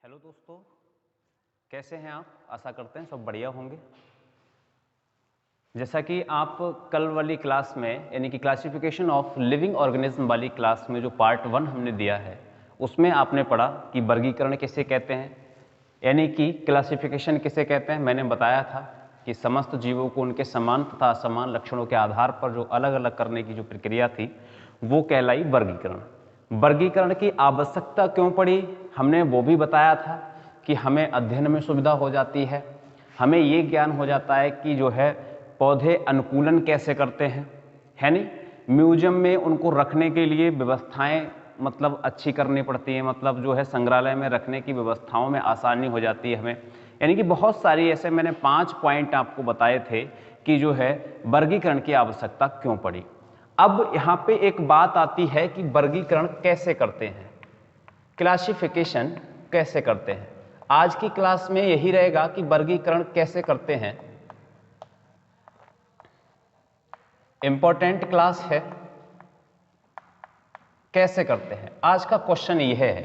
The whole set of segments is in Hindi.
हेलो दोस्तों, कैसे हैं आप? आशा करते हैं सब बढ़िया होंगे। जैसा कि आप कल वाली क्लास में यानी कि क्लासिफिकेशन ऑफ लिविंग ऑर्गेनिज्म वाली क्लास में जो पार्ट 1 हमने दिया है उसमें आपने पढ़ा कि वर्गीकरण किसे कहते हैं, यानी कि क्लासिफिकेशन किसे कहते हैं। मैंने बताया था कि समस्त जीवों को उनके समान तथा असमान लक्षणों के आधार पर जो अलग अलग करने की जो प्रक्रिया थी वो कहलाई वर्गीकरण। वर्गीकरण की आवश्यकता क्यों पड़ी हमने वो भी बताया था कि हमें अध्ययन में सुविधा हो जाती है, हमें ये ज्ञान हो जाता है कि जो है पौधे अनुकूलन कैसे करते हैं, है नहीं। म्यूजियम में उनको रखने के लिए व्यवस्थाएं मतलब अच्छी करनी पड़ती हैं, मतलब जो है संग्रहालय में रखने की व्यवस्थाओं में आसानी हो जाती है हमें। यानी कि बहुत सारी ऐसे मैंने 5 पॉइंट आपको बताए थे कि जो है वर्गीकरण की आवश्यकता क्यों पड़ी। अब यहाँ पे एक बात आती है कि वर्गीकरण कैसे करते हैं, क्लासिफिकेशन कैसे करते हैं। आज की क्लास में यही रहेगा कि वर्गीकरण कैसे करते हैं। इंपॉर्टेंट क्लास है, कैसे करते हैं। आज का क्वेश्चन यह है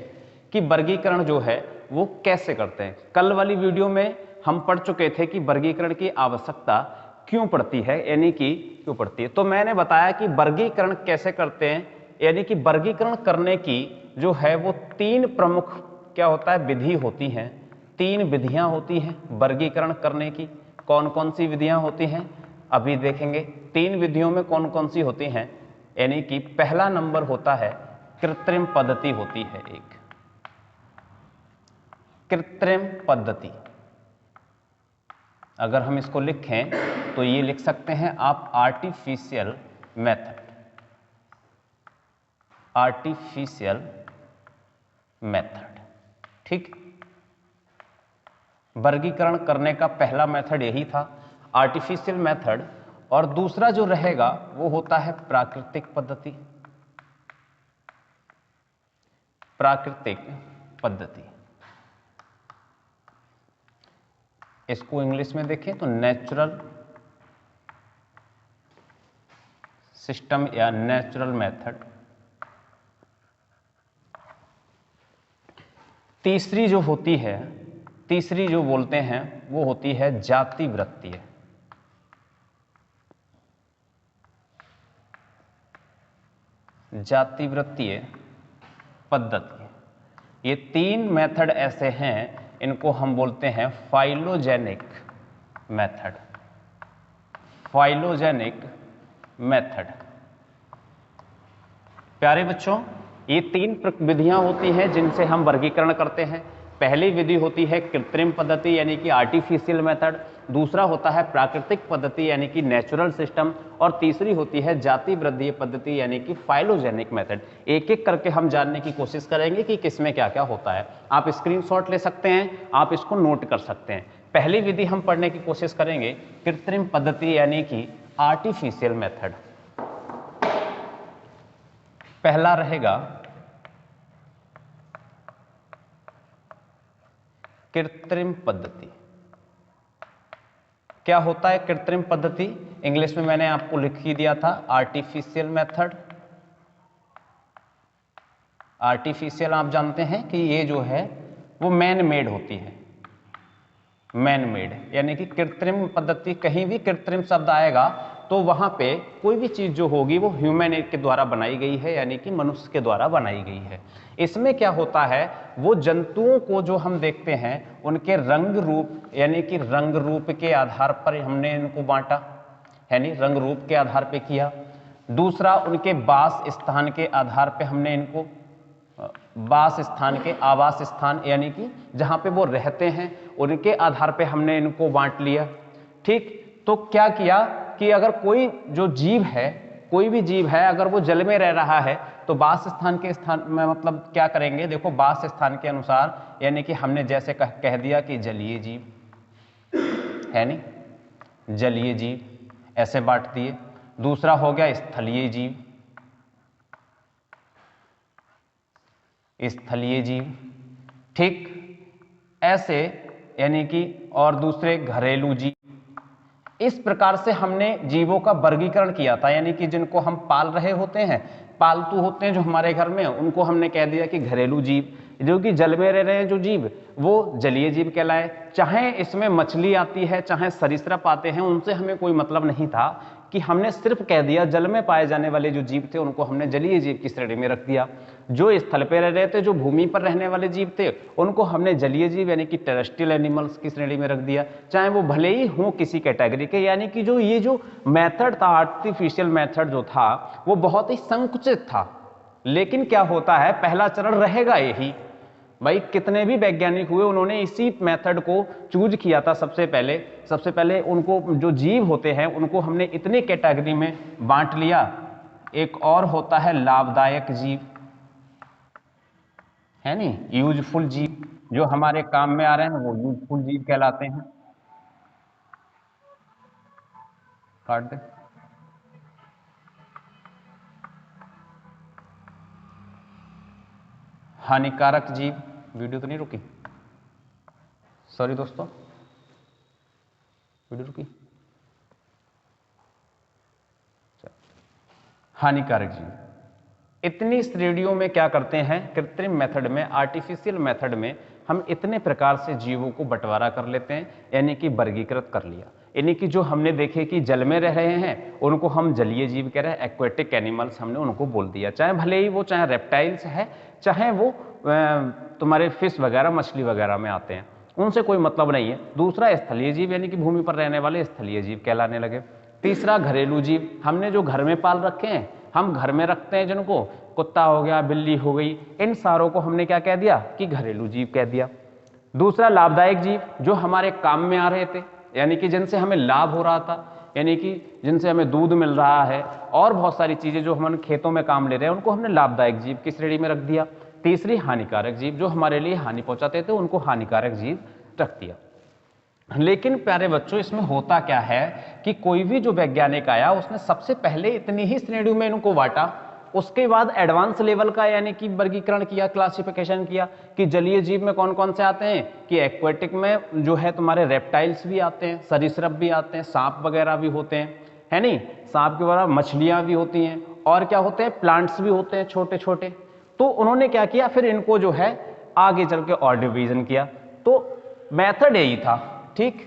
कि वर्गीकरण जो है वो कैसे करते हैं। कल वाली वीडियो में हम पढ़ चुके थे कि वर्गीकरण की आवश्यकता क्यों पड़ती है, यानी कि क्यों पड़ती है। तो मैंने बताया कि वर्गीकरण कैसे करते हैं, यानी कि वर्गीकरण करने की जो है वो 3 प्रमुख क्या होता है विधि होती हैं। 3 विधियां होती हैं वर्गीकरण करने की। कौन कौन सी विधियां होती हैं अभी देखेंगे। 3 विधियों में कौन कौन सी होती हैं, यानी कि पहला नंबर होता है कृत्रिम पद्धति होती है। एक कृत्रिम पद्धति, अगर हम इसको लिखें तो ये लिख सकते हैं आप आर्टिफिशियल मेथड। आर्टिफिशियल मेथड, ठीक। वर्गीकरण करने का पहला मेथड यही था, आर्टिफिशियल मेथड। और दूसरा जो रहेगा वो होता है प्राकृतिक पद्धति। प्राकृतिक पद्धति, इसको इंग्लिश में देखें तो नेचुरल सिस्टम या नेचुरल मेथड। तीसरी जो होती है, तीसरी जो बोलते हैं वो होती है जातिवृत्तीय। जातिवृत्तीय पद्धति। ये 3 मेथड ऐसे हैं, इनको हम बोलते हैं फाइलोजेनिक मेथड। Phylogenic method. प्यारे बच्चों, ये 3 विधियां होती हैं जिनसे हम वर्गीकरण करते हैं। पहली विधि होती है कृत्रिम पद्धति यानी कि आर्टिफिशियल मेथड, दूसरा होता है प्राकृतिक पद्धति यानी कि नेचुरल सिस्टम, और तीसरी होती है जातिवृत्तीय पद्धति यानी कि फाइलोजेनिक मेथड। एक एक करके हम जानने की कोशिश करेंगे कि किसमें क्या क्या होता है। आप स्क्रीनशॉट ले सकते हैं, आप इसको नोट कर सकते हैं। पहली विधि हम पढ़ने की कोशिश करेंगे कृत्रिम पद्धति यानी कि आर्टिफिशियल मेथड। पहला रहेगा कृत्रिम पद्धति। क्या होता है कृत्रिम पद्धति? इंग्लिश में मैंने आपको लिख ही दिया था, आर्टिफिशियल मेथड। आर्टिफिशियल आप जानते हैं कि ये जो है वो मैन मेड होती है। मैन मेड यानी कि कृत्रिम पद्धति, कहीं भी कृत्रिम शब्द आएगा तो वहां पे कोई भी चीज जो होगी वो ह्यूमन के द्वारा बनाई गई है, यानी कि मनुष्य के द्वारा बनाई गई है। इसमें क्या होता है, वो जंतुओं को जो हम देखते हैं उनके रंग रूप यानी कि रंग रूप के आधार पर हमने इनको बांटा, यानी रंग रूप के आधार पे किया। दूसरा, उनके वास स्थान के आधार पे हमने इनको वास स्थान के आवास स्थान यानी कि जहां पे वो रहते हैं उनके आधार पे हमने इनको बांट लिया, ठीक। तो क्या किया कि अगर कोई जो जीव है, कोई भी जीव है, अगर वो जल में रह रहा है तो वास स्थान के स्थान में मतलब क्या करेंगे, देखो वास स्थान के अनुसार, यानी कि हमने जैसे कह दिया कि जलीय जीव है नहीं, जलीय जीव ऐसे बांट दिए। दूसरा हो गया स्थलीय जीव, स्थलीय जीव, ठीक। ऐसे यानी कि और दूसरे घरेलू जीव। इस प्रकार से हमने जीवों का वर्गीकरण किया था, यानी कि जिनको हम पाल रहे होते हैं, पालतू होते हैं जो हमारे घर में, उनको हमने कह दिया कि घरेलू जीव। जो कि जल में रह रहे हैं जो जीव, वो जलीय जीव कहलाए। चाहे इसमें मछली आती है, चाहे सरीसृप आते हैं, उनसे हमें कोई मतलब नहीं था कि हमने सिर्फ कह दिया जल में पाए जाने वाले जो जीव थे उनको हमने जलीय जीव की श्रेणी में रख दिया। जो स्थल पर रह रहे थे, जो भूमि पर रहने वाले जीव थे, उनको हमने जलीय जीव यानी कि टेरेस्ट्रियल एनिमल्स की श्रेणी में रख दिया, चाहे वो भले ही हो किसी कैटेगरी के। यानी कि जो ये जो मेथड था, आर्टिफिशियल मेथड जो था, वो बहुत ही संकुचित था। लेकिन क्या होता है, पहला चरण रहेगा यही। भाई कितने भी वैज्ञानिक हुए, उन्होंने इसी मेथड को चूज किया था सबसे पहले उनको जो जीव होते हैं उनको हमने इतनी कैटेगरी में बांट लिया। एक और होता है लाभदायक जीव, है नहीं, यूजफुल जीव, जो हमारे काम में आ रहे हैं वो यूजफुल जीव कहलाते हैं। काट दे। हानिकारक जीव, वीडियो तो नहीं रुकी, सॉरी दोस्तों, वीडियो रुकी। हानिकारक जीव, इतनी श्रेणियों में क्या करते हैं, कृत्रिम मेथड में, आर्टिफिशियल मेथड में हम इतने प्रकार से जीवों को बंटवारा कर लेते हैं, यानी कि वर्गीकृत कर लिया। यानी कि जो हमने देखे कि जल में रह रहे हैं उनको हम जलीय जीव कह रहे हैं, एक्वेटिक एनिमल्स हमने उनको बोल दिया, चाहे भले ही वो चाहे रेप्टाइल्स है, चाहे वो तुम्हारे फिश वगैरह, मछली वगैरह में आते हैं, उनसे कोई मतलब नहीं है। दूसरा स्थलीय जीव, यानी कि भूमि पर रहने वाले स्थलीय जीव कहलाने लगे। तीसरा घरेलू जीव, हमने जो घर में पाल रखे हैं, हम घर में रखते हैं जिनको, कुत्ता हो गया, बिल्ली हो गई, इन सारों को हमने क्या कह दिया कि घरेलू जीव कह दिया। दूसरा लाभदायक जीव, जो हमारे काम में आ रहे थे, यानी कि जिनसे हमें लाभ हो रहा था, यानी कि जिनसे हमें दूध मिल रहा है और बहुत सारी चीजें जो हम खेतों में काम ले रहे हैं, उनको हमने लाभदायक जीव की श्रेणी में रख दिया। तीसरी हानिकारक जीव, जो हमारे लिए हानि पहुंचाते थे, उनको हानिकारक जीव रख दिया। लेकिन प्यारे बच्चों, इसमें होता क्या है कि कोई भी जो वैज्ञानिक आया उसने सबसे पहले इतनी ही श्रेणियों में इनको बांटा, उसके बाद एडवांस लेवल का यानी कि वर्गीकरण किया, क्लासिफिकेशन किया कि जलीय जीव में कौन कौन से आते हैं, कि एक्वेटिक में जो है तुम्हारे रेप्टाइल्स भी आते हैं, सरीसृप भी आते हैं, सांप वगैरह भी होते हैं, है नहीं, सांप के बराबर मछलियां भी होती हैं, और क्या होते हैं, प्लांट्स भी होते हैं छोटे छोटे। तो उन्होंने क्या किया, फिर इनको जो है आगे चल के और डिवीजन किया। तो मेथड यही था, ठीक।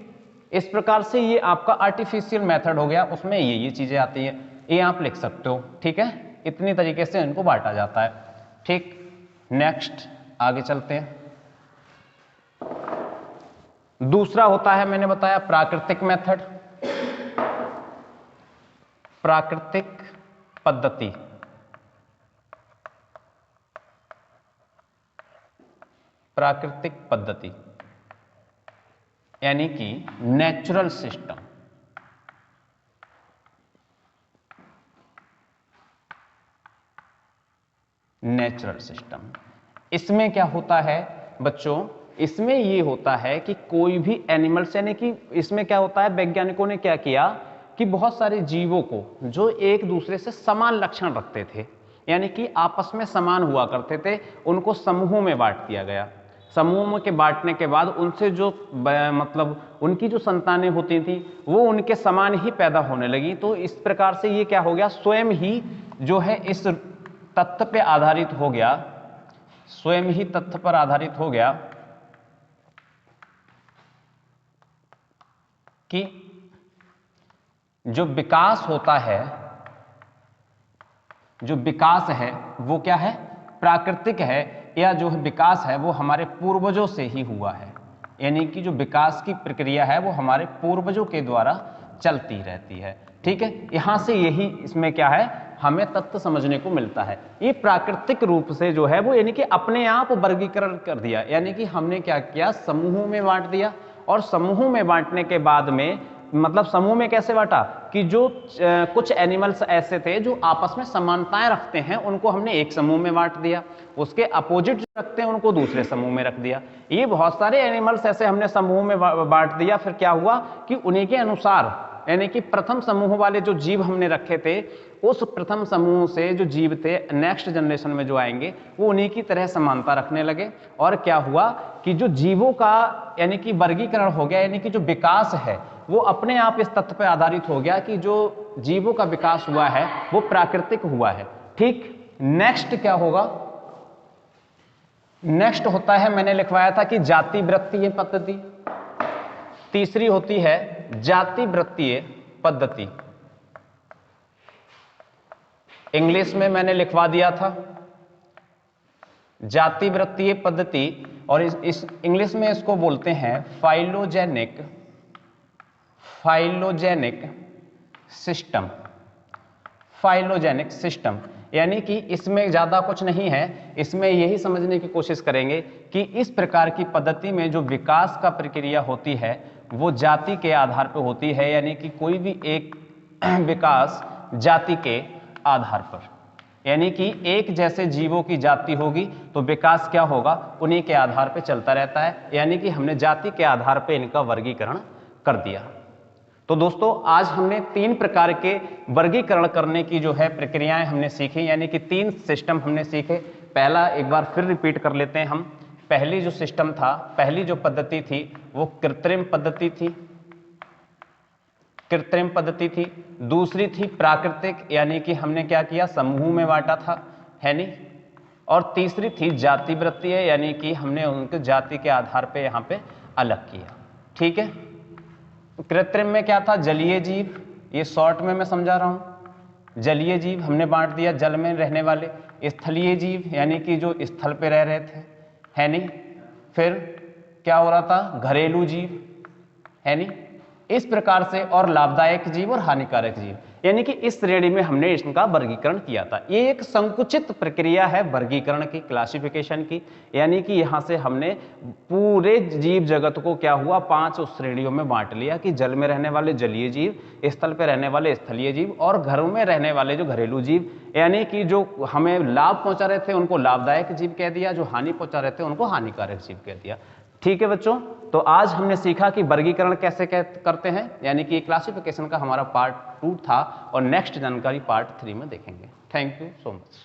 इस प्रकार से ये आपका आर्टिफिशियल मेथड हो गया, उसमें ये चीजें आती हैं, ये आप लिख सकते हो, ठीक है। इतनी तरीके से इनको बांटा जाता है, ठीक। नेक्स्ट आगे चलते हैं। दूसरा होता है, मैंने बताया, प्राकृतिक मेथड, प्राकृतिक पद्धति। प्राकृतिक पद्धति यानी कि नेचुरल सिस्टम। नेचुरल सिस्टम, इसमें क्या होता है बच्चों, इसमें ये होता है कि कोई भी एनिमल्स, यानी कि इसमें क्या होता है, वैज्ञानिकों ने क्या किया कि बहुत सारे जीवों को जो एक दूसरे से समान लक्षण रखते थे, यानी कि आपस में समान हुआ करते थे, उनको समूहों में बांट दिया गया। समूहों के बांटने के बाद उनसे जो मतलब उनकी जो संतानें होती थी वो उनके समान ही पैदा होने लगी। तो इस प्रकार से ये क्या हो गया, स्वयं ही जो है इस तथ्य पे आधारित हो गया, स्वयं ही तथ्य पर आधारित हो गया कि जो विकास होता है, जो विकास है वो क्या है, प्राकृतिक है, या जो विकास है वो हमारे पूर्वजों से ही हुआ है। यानी कि जो विकास की प्रक्रिया है वो हमारे पूर्वजों के द्वारा चलती रहती है, ठीक है। यहां से यही इसमें क्या है, हमें तथ्य समझने को मिलता है। ये प्राकृतिक रूप से जो है वो यानी कि अपने आप वर्गीकरण कर दिया, यानी कि हमने क्या किया, समूहों में बांट दिया। और समूहों में बांटने के बाद में मतलब समूह में कैसे बांटा कि जो कुछ एनिमल्स ऐसे थे जो आपस में समानताएं रखते हैं, उनको हमने एक समूह में बांट दिया, उसके अपोजिट जो रखते हैं उनको दूसरे समूह में रख दिया। ये बहुत सारे एनिमल्स ऐसे हमने समूह में बांट दिया। फिर क्या हुआ कि उन्हीं के अनुसार, यानी कि प्रथम समूह वाले जो जीव हमने रखे थे, उस प्रथम समूह से जो जीव थे नेक्स्ट जनरेशन में जो आएंगे वो उन्हीं की तरह समानता रखने लगे। और क्या हुआ कि जो जीवों का यानी कि वर्गीकरण हो गया, यानी कि जो विकास है वो अपने आप इस तथ्य पर आधारित हो गया कि जो जीवों का विकास हुआ है वो प्राकृतिक हुआ है, ठीक। नेक्स्ट क्या होगा, नेक्स्ट होता है, मैंने लिखवाया था कि जाति वृत्तीय पद्धति। तीसरी होती है जाति वृत्तीय पद्धति। इंग्लिश में मैंने लिखवा दिया था जाति वृत्तीय पद्धति, और इस इंग्लिश में इसको बोलते हैं फाइलोजेनिक सिस्टम। फाइलोजेनिक सिस्टम यानी कि इसमें ज्यादा कुछ नहीं है, इसमें यही समझने की कोशिश करेंगे कि इस प्रकार की पद्धति में जो विकास का प्रक्रिया होती है वो जाति के आधार पर होती है, यानी कि कोई भी एक विकास जाति के आधार पर, यानी कि एक जैसे जीवों की जाति होगी तो विकास क्या होगा, उन्हीं के आधार पर चलता रहता है, यानी कि हमने जाति के आधार पर इनका वर्गीकरण कर दिया। तो दोस्तों आज हमने 3 प्रकार के वर्गीकरण करने की जो है प्रक्रियाएं हमने सीखी, यानी कि 3 सिस्टम हमने सीखे। पहला एक बार फिर रिपीट कर लेते हैं हम। पहली जो सिस्टम था, पहली जो पद्धति थी वो कृत्रिम पद्धति थी। दूसरी थी प्राकृतिक, यानी कि हमने क्या किया, समूह में बांटा था, है नहीं। और तीसरी थी जाति वृत्तीय, यानी कि हमने उनके जाति के आधार पे यहाँ पे अलग किया। ठीक है, कृत्रिम में क्या था, जलीय जीव, ये शॉर्ट में मैं समझा रहा हूं। जलीय जीव हमने बांट दिया जल में रहने वाले, स्थलीय जीव यानी कि जो स्थल पे रह रहे थे, है नहीं। फिर क्या हो रहा था, घरेलू जीव, है नहीं। इस प्रकार से, और लाभदायक जीव और हानिकारक जीव, यानी कि इस श्रेणी में हमने इसका वर्गीकरण किया था। ये एक संकुचित प्रक्रिया है वर्गीकरण की, क्लासिफिकेशन की, यानी कि यहां से हमने पूरे जीव जगत को क्या हुआ, 5 श्रेणियों में बांट लिया कि जल में रहने वाले जलीय जीव, स्थल पर रहने वाले स्थलीय जीव, और घरों में रहने वाले जो घरेलू जीव, यानी कि जो हमें लाभ पहुंचा रहे थे उनको लाभदायक जीव कह दिया, जो हानि पहुंचा रहे थे उनको हानिकारक जीव कह दिया। ठीक है बच्चों, तो आज हमने सीखा कि वर्गीकरण कैसे करते हैं, यानी कि क्लासिफिकेशन का हमारा पार्ट 2 था, और नेक्स्ट जानकारी पार्ट 3 में देखेंगे। Thank you so much.